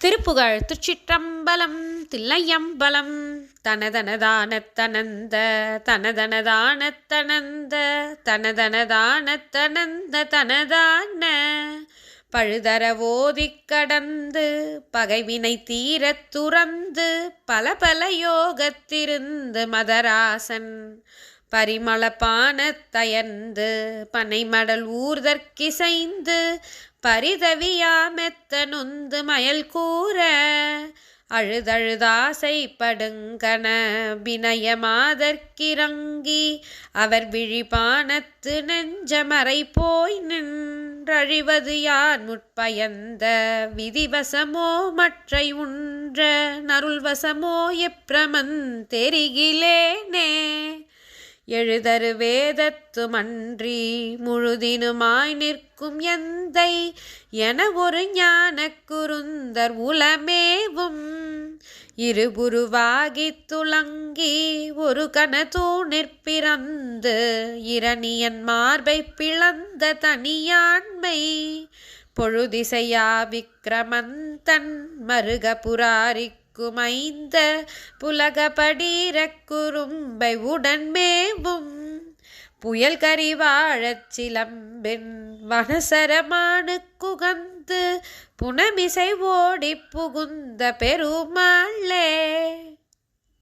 திருப்புகழ் திருச்சிற்றம்பலம் தில்லையம்பலம் தனதனதானத்தனந்த தனதனதானத்தனந்த தனதனதானத்தனந்த தனதான பழுதர ஓதிக் கடந்து பகைவினை தீரத் துறந்து பல பல யோகத்திருந்து மதராசன் பரிமளபானத்தயர்ந்து பனைமடல் ஊர்தற்கிசைந்து பரிதவியாமெத்த நொந்து மயல் கூற அழுதழுதாசைப்படுங்கன வினயமாதற்கிறங்கி அவர் விழிபானத்து நெஞ்சமறை போய் நின்றழிவது யார் முற்பயந்த விதிவசமோ மற்றை உன்ற நருள்வசமோ எப்பிரமன் தெரிகிலேனே எழுதரு வேதத்துமன்றி முழுதினுமாய் நிற்கும் எந்தை என ஒரு ஞானக் குருந்தர் உலமேவும் இருபுருவாகித் துளங்கி ஒரு கனதூணிற் பிறந்து இரணியன் மார்பை பிளந்த தனியாண்மை பொழுதிசையா விக்கிரமந்தன் மருக புராரிக் குமைந்த புலகபடீரக் குறும்பை உடன்மேவும் புயல் கரிவாழச் சிலம்பின் வனசரமானு குகந்து புனமிசை ஓடி புகுந்த பெருமாளே.